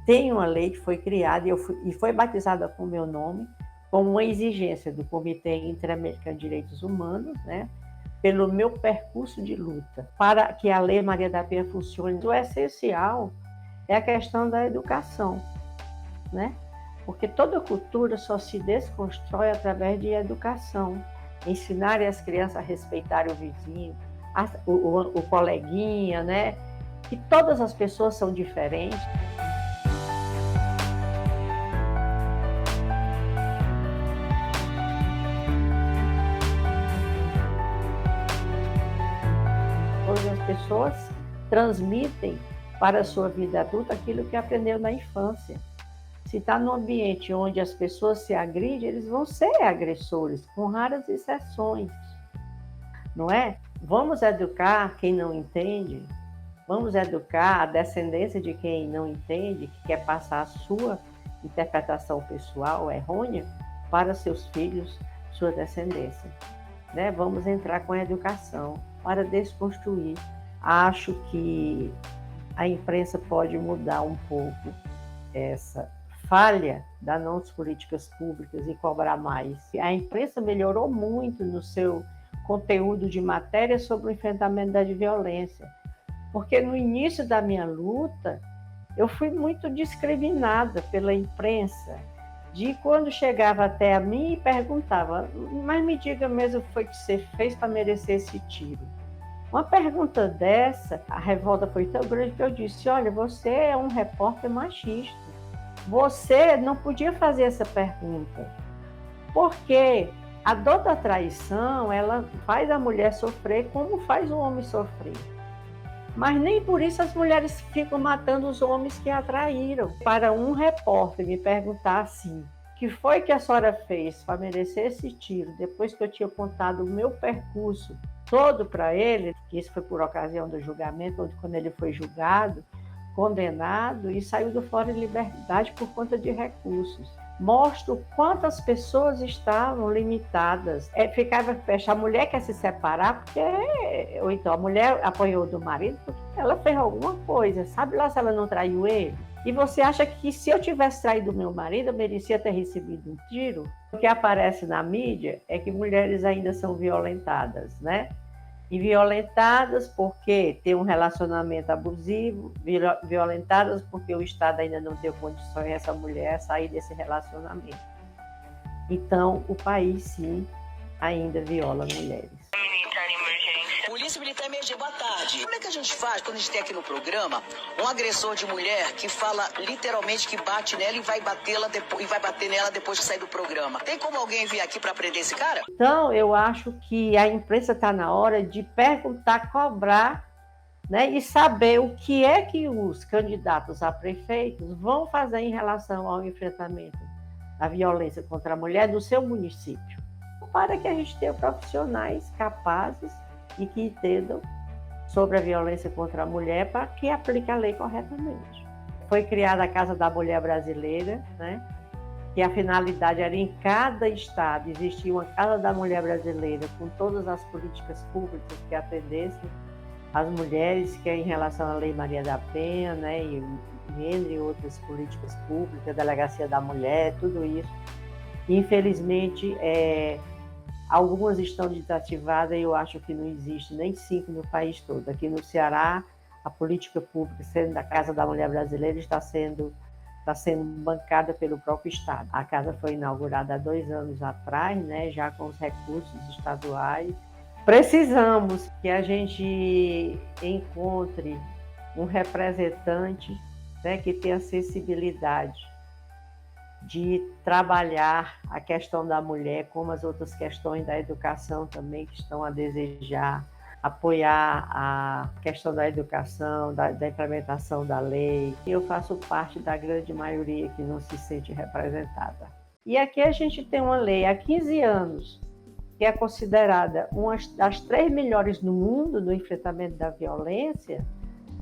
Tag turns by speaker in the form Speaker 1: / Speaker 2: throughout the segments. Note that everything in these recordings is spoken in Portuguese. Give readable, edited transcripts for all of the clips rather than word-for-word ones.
Speaker 1: tem uma lei que foi criada e foi batizada com o meu nome, como uma exigência do Comitê Interamericano de Direitos Humanos, né, pelo meu percurso de luta, para que a Lei Maria da Penha funcione. O essencial é a questão da educação, né? Porque toda cultura só se desconstrói através de educação. Ensinar as crianças a respeitar o vizinho, o coleguinha, né? Que todas as pessoas são diferentes. Hoje as pessoas transmitem para a sua vida adulta aquilo que aprendeu na infância. Se está num ambiente onde as pessoas se agridem, eles vão ser agressores, com raras exceções, não é? Vamos educar quem não entende, vamos educar a descendência de quem não entende, que quer passar a sua interpretação pessoal errônea para seus filhos, sua descendência, né? Vamos entrar com a educação para desconstruir. Acho que a imprensa pode mudar um pouco essa falha das nossas políticas públicas e cobrar mais. A imprensa melhorou muito no seu conteúdo de matéria sobre o enfrentamento da violência, porque no início da minha luta, eu fui muito discriminada pela imprensa, de quando chegava até a mim e perguntava, mas me diga mesmo o que foi que você fez para merecer esse tiro? Uma pergunta dessa, a revolta foi tão grande que eu disse, olha, você é um repórter machista. Você não podia fazer essa pergunta, porque a dor da traição, ela faz a mulher sofrer como faz o homem sofrer. Mas nem por isso as mulheres ficam matando os homens que a traíram. Para um repórter me perguntar assim, o que foi que a senhora fez para merecer esse tiro, depois que eu tinha contado o meu percurso todo para ele, que isso foi por ocasião do julgamento, onde quando ele foi julgado, condenado e saiu do fora de liberdade por conta de recursos. Mostra quantas pessoas estavam limitadas. Ficava fecha, a mulher quer se separar porque, ou então a mulher apanhou do marido porque ela fez alguma coisa, sabe lá se ela não traiu ele? E você acha que se eu tivesse traído meu marido, eu merecia ter recebido um tiro? O que aparece na mídia é que mulheres ainda são violentadas, né? E violentadas porque tem um relacionamento abusivo, violentadas porque o Estado ainda não deu condições a essa mulher sair desse relacionamento. Então, o país, sim, ainda viola mulheres.
Speaker 2: Polícia Militar Emergência, boa tarde. Como é que a gente faz quando a gente tem aqui no programa um agressor de mulher que fala literalmente que bate nela e vai bater nela depois que sair do programa? Tem como alguém vir aqui para prender esse cara?
Speaker 1: Então, eu acho que a imprensa está na hora de perguntar, cobrar, né, e saber o que é que os candidatos a prefeitos vão fazer em relação ao enfrentamento da violência contra a mulher no seu município, para que a gente tenha profissionais capazes e que entendam sobre a violência contra a mulher para que aplique a lei corretamente. Foi criada a Casa da Mulher Brasileira, né? Que a finalidade era em cada estado existia uma Casa da Mulher Brasileira com todas as políticas públicas que atendessem as mulheres, que é em relação à Lei Maria da Penha, né? E entre outras políticas públicas, Delegacia da Mulher, tudo isso. Infelizmente, algumas estão desativadas e eu acho que não existe nem 5 no país todo. Aqui no Ceará, a política pública sendo da Casa da Mulher Brasileira está sendo bancada pelo próprio Estado. A casa foi inaugurada há 2 anos atrás, né, já com os recursos estaduais. Precisamos que a gente encontre um representante, né, que tenha sensibilidade de trabalhar a questão da mulher, como as outras questões da educação também que estão a desejar, apoiar a questão da educação, da implementação da lei. Eu faço parte da grande maioria que não se sente representada. E aqui a gente tem uma lei há 15 anos, que é considerada uma das 3 melhores no mundo no enfrentamento da violência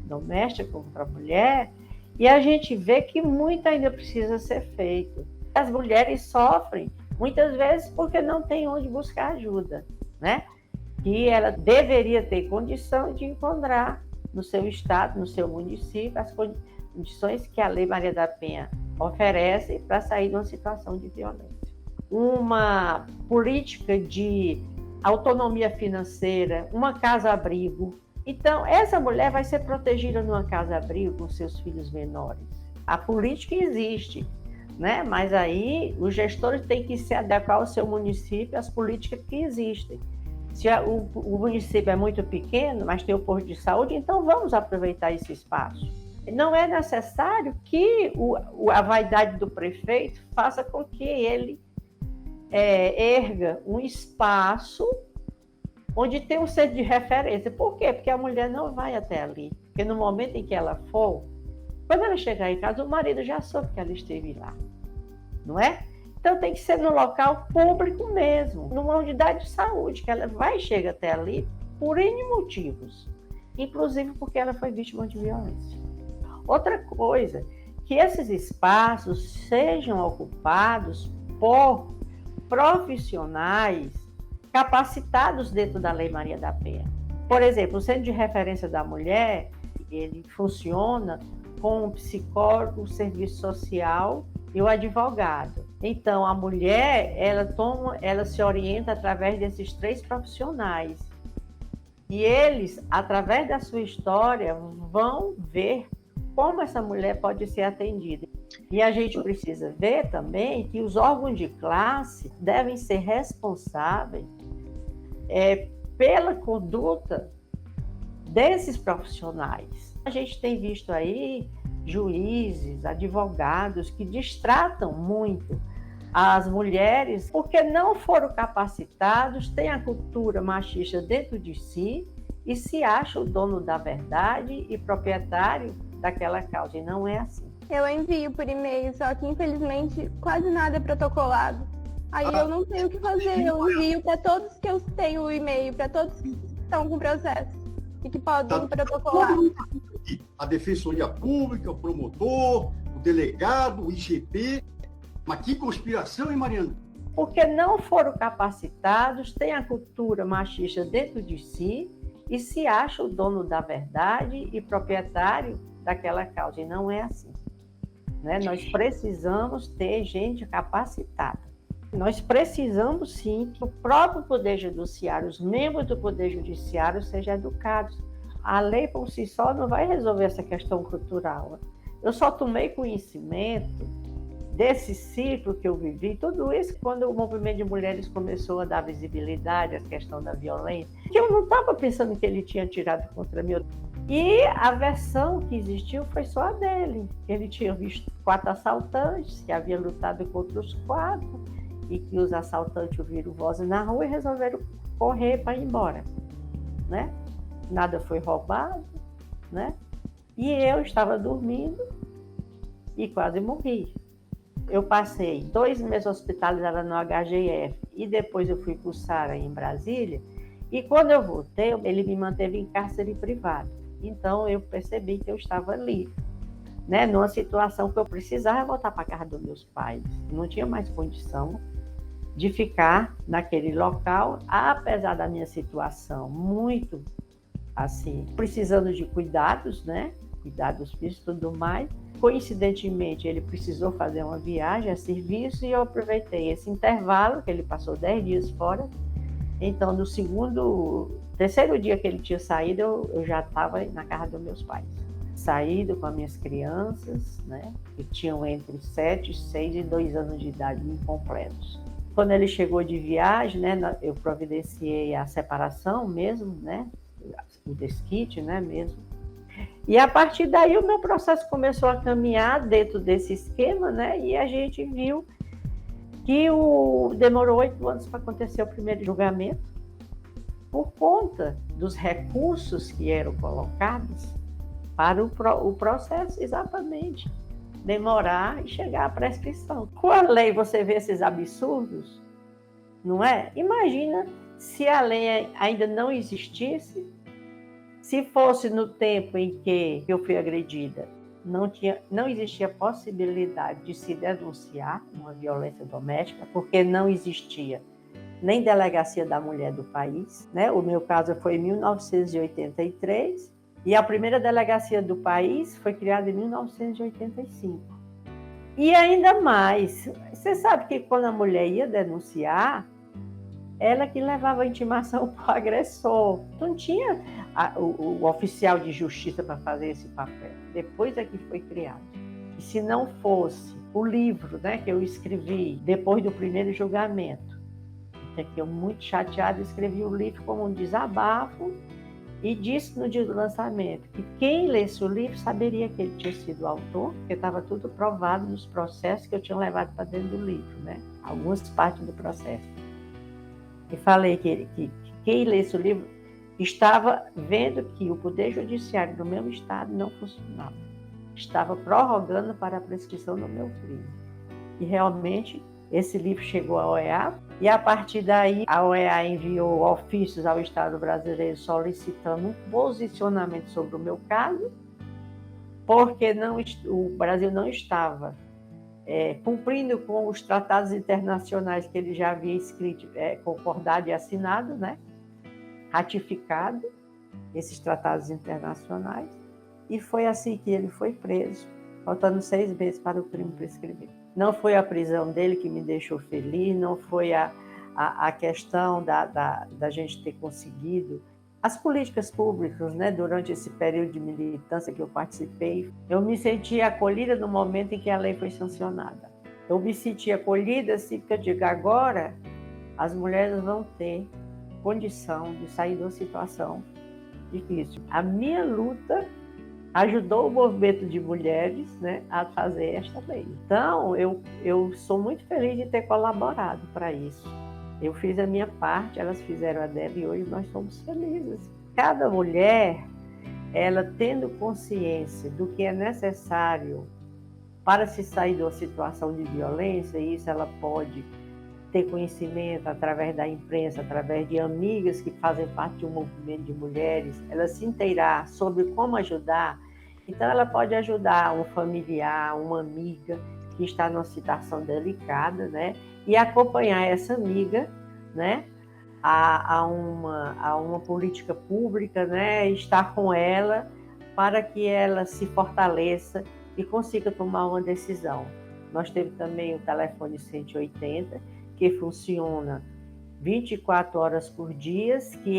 Speaker 1: doméstica contra a mulher, e a gente vê que muito ainda precisa ser feito. As mulheres sofrem, muitas vezes, porque não tem onde buscar ajuda, né? E ela deveria ter condição de encontrar no seu estado, no seu município, condições que a Lei Maria da Penha oferece para sair de uma situação de violência. Uma política de autonomia financeira, uma casa-abrigo. Então, essa mulher vai ser protegida numa casa-abrigo com seus filhos menores. A política existe, né? Mas aí os gestores têm que se adequar ao seu município, às políticas que existem. Se o município é muito pequeno, mas tem o posto de saúde, então vamos aproveitar esse espaço. Não é necessário que a vaidade do prefeito faça com que ele erga um espaço onde tem um centro de referência. Por quê? Porque a mulher não vai até ali. Porque no momento em que ela for, quando ela chegar em casa, o marido já soube que ela esteve lá. Não é? Então tem que ser no local público mesmo, numa unidade de saúde, que ela vai chegar até ali por N motivos. Inclusive porque ela foi vítima de violência. Outra coisa, que esses espaços sejam ocupados por profissionais capacitados dentro da Lei Maria da Penha. Por exemplo, o Centro de Referência da Mulher, ele funciona com o psicólogo, o serviço social e o advogado. Então, a mulher, ela se orienta através desses 3 profissionais. E eles, através da sua história, vão ver como essa mulher pode ser atendida. E a gente precisa ver também que os órgãos de classe devem ser responsáveis pela conduta desses profissionais. A gente tem visto aí juízes, advogados que distratam muito as mulheres porque não foram capacitados, têm a cultura machista dentro de si e se acham o dono da verdade e proprietário daquela causa. E não é assim.
Speaker 3: Eu envio por e-mail, só que infelizmente quase nada é protocolado. Aí eu não sei o que fazer. Eu envio para todos que eu tenho o e-mail, para todos que estão com processo e que podem protocolar.
Speaker 4: A Defensoria Pública, o promotor, o delegado, o IGP. Mas que conspiração, hein, Mariana?
Speaker 1: Porque não foram capacitados, têm a cultura machista dentro de si e se acham o dono da verdade e proprietário daquela causa. E não é assim. Né? Nós precisamos ter gente capacitada. Nós precisamos, sim, que o próprio Poder Judiciário, os membros do Poder Judiciário sejam educados. A lei por si só não vai resolver essa questão cultural. Eu só tomei conhecimento desse ciclo que eu vivi, tudo isso quando o movimento de mulheres começou a dar visibilidade à questão da violência, que eu não estava pensando que ele tinha tirado contra mim. E a versão que existiu foi só a dele. Ele tinha visto 4 assaltantes, que havia lutado contra os 4, e que os assaltantes ouviram vozes na rua e resolveram correr para ir embora. Né? Nada foi roubado, né? E eu estava dormindo e quase morri. Eu passei 2 meses hospitalizada no HGF e depois eu fui para o SARA em Brasília. E quando eu voltei, ele me manteve em cárcere privado. Então eu percebi que eu estava ali, né? Numa situação que eu precisava voltar para a casa dos meus pais. Não tinha mais condição de ficar naquele local, apesar da minha situação muito assim, precisando de cuidados, né? Cuidados físicos e tudo mais. Coincidentemente, ele precisou fazer uma viagem a serviço e eu aproveitei esse intervalo, que ele passou 10 dias fora. Então, no terceiro dia que ele tinha saído, eu já estava na casa dos meus pais. Saído com as minhas crianças, né? Que tinham entre 7, 6 e 2 anos de idade incompletos. Quando ele chegou de viagem, né? Eu providenciei a separação mesmo, né? O desquite, né? Mesmo. E a partir daí o meu processo começou a caminhar dentro desse esquema, né? E a gente viu que demorou 8 anos para acontecer o primeiro julgamento, por conta dos recursos que eram colocados para o processo, exatamente, demorar e chegar à prescrição. Com a lei você vê esses absurdos, não é? Imagina se a lei ainda não existisse, se fosse no tempo em que eu fui agredida, não existia possibilidade de se denunciar uma violência doméstica, porque não existia nem delegacia da mulher do país, né? O meu caso foi em 1983, E a primeira delegacia do país foi criada em 1985. E ainda mais, você sabe que quando a mulher ia denunciar, ela que levava a intimação para o agressor. Não tinha o oficial de justiça para fazer esse papel. Depois é que foi criado. E se não fosse o livro, né, que eu escrevi depois do primeiro julgamento, que eu muito chateada, escrevi o livro como um desabafo e disse no dia do lançamento que quem lesse o livro saberia que ele tinha sido o autor, porque estava tudo provado nos processos que eu tinha levado para dentro do livro, né? Algumas partes do processo. E falei que quem lesse o livro estava vendo que o Poder Judiciário do meu estado não funcionava. Estava prorrogando para a prescrição do meu crime. E realmente esse livro chegou à OEA e a partir daí a OEA enviou ofícios ao Estado brasileiro solicitando um posicionamento sobre o meu caso, porque o Brasil não estava cumprindo com os tratados internacionais que ele já havia escrito, concordado e assinado, né? Ratificado esses tratados internacionais, e foi assim que ele foi preso, faltando 6 meses para o crime prescrever. Não foi a prisão dele que me deixou feliz, não foi a questão da gente ter conseguido as políticas públicas, né, durante esse período de militância que eu participei. Eu me senti acolhida no momento em que a lei foi sancionada. Eu me senti acolhida, assim, porque eu digo, agora as mulheres vão ter condição de sair de uma situação difícil. A minha luta ajudou o movimento de mulheres, né, a fazer esta lei. Então, eu sou muito feliz de ter colaborado para isso. Eu fiz a minha parte, elas fizeram a dela e hoje nós somos felizes. Cada mulher, ela tendo consciência do que é necessário para se sair de uma situação de violência, e isso ela pode ter conhecimento através da imprensa, através de amigas que fazem parte de um movimento de mulheres, ela se inteirar sobre como ajudar. Então, ela pode ajudar um familiar, uma amiga que está numa situação delicada, né? E acompanhar essa amiga, né? A uma política pública, né? Estar com ela para que ela se fortaleça e consiga tomar uma decisão. Nós temos também o telefone 180, que funciona 24 horas por dia, que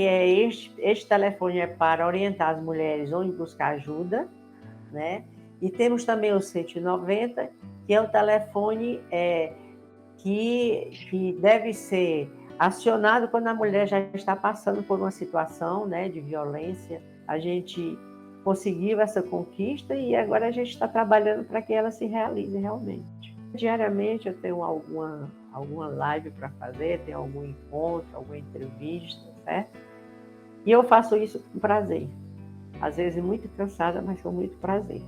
Speaker 1: este telefone é para orientar as mulheres onde buscar ajuda, né? E temos também o 190, que é o telefone que deve ser acionado quando a mulher já está passando por uma situação, né, de violência. A gente conseguiu essa conquista e agora a gente está trabalhando para que ela se realize realmente. Diariamente eu tenho alguma live para fazer, tenho algum encontro, alguma entrevista, certo? E eu faço isso com prazer. Às vezes muito cansada, mas com muito prazer.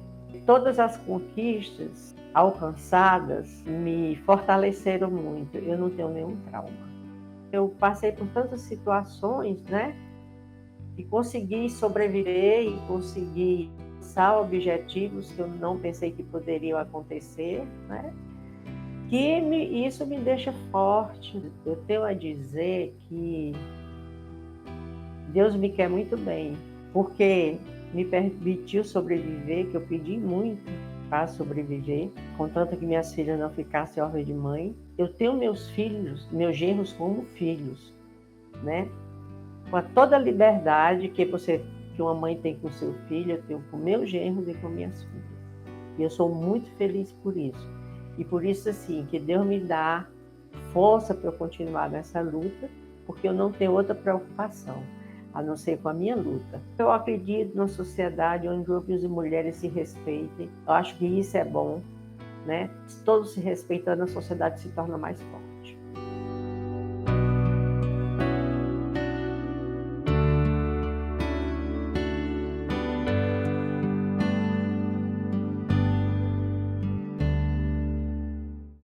Speaker 1: Todas as conquistas alcançadas me fortaleceram muito. Eu não tenho nenhum trauma. Eu passei por tantas situações, né? E consegui sobreviver e consegui alcançar objetivos que eu não pensei que poderiam acontecer, né? Isso me deixa forte. Eu tenho a dizer que Deus me quer muito bem, porque me permitiu sobreviver, que eu pedi muito para sobreviver, contanto que minhas filhas não ficassem órfãs de mãe. Eu tenho meus filhos, meus genros como filhos, né? Com toda a liberdade que uma mãe tem com seu filho, eu tenho com meus genros e com minhas filhas. E eu sou muito feliz por isso. E por isso, assim, que Deus me dá força para eu continuar nessa luta, porque eu não tenho outra preocupação, a não ser com a minha luta. Eu acredito numa sociedade onde homens e mulheres se respeitem. Eu acho que isso é bom, né? Todos se respeitando, a sociedade se torna mais forte.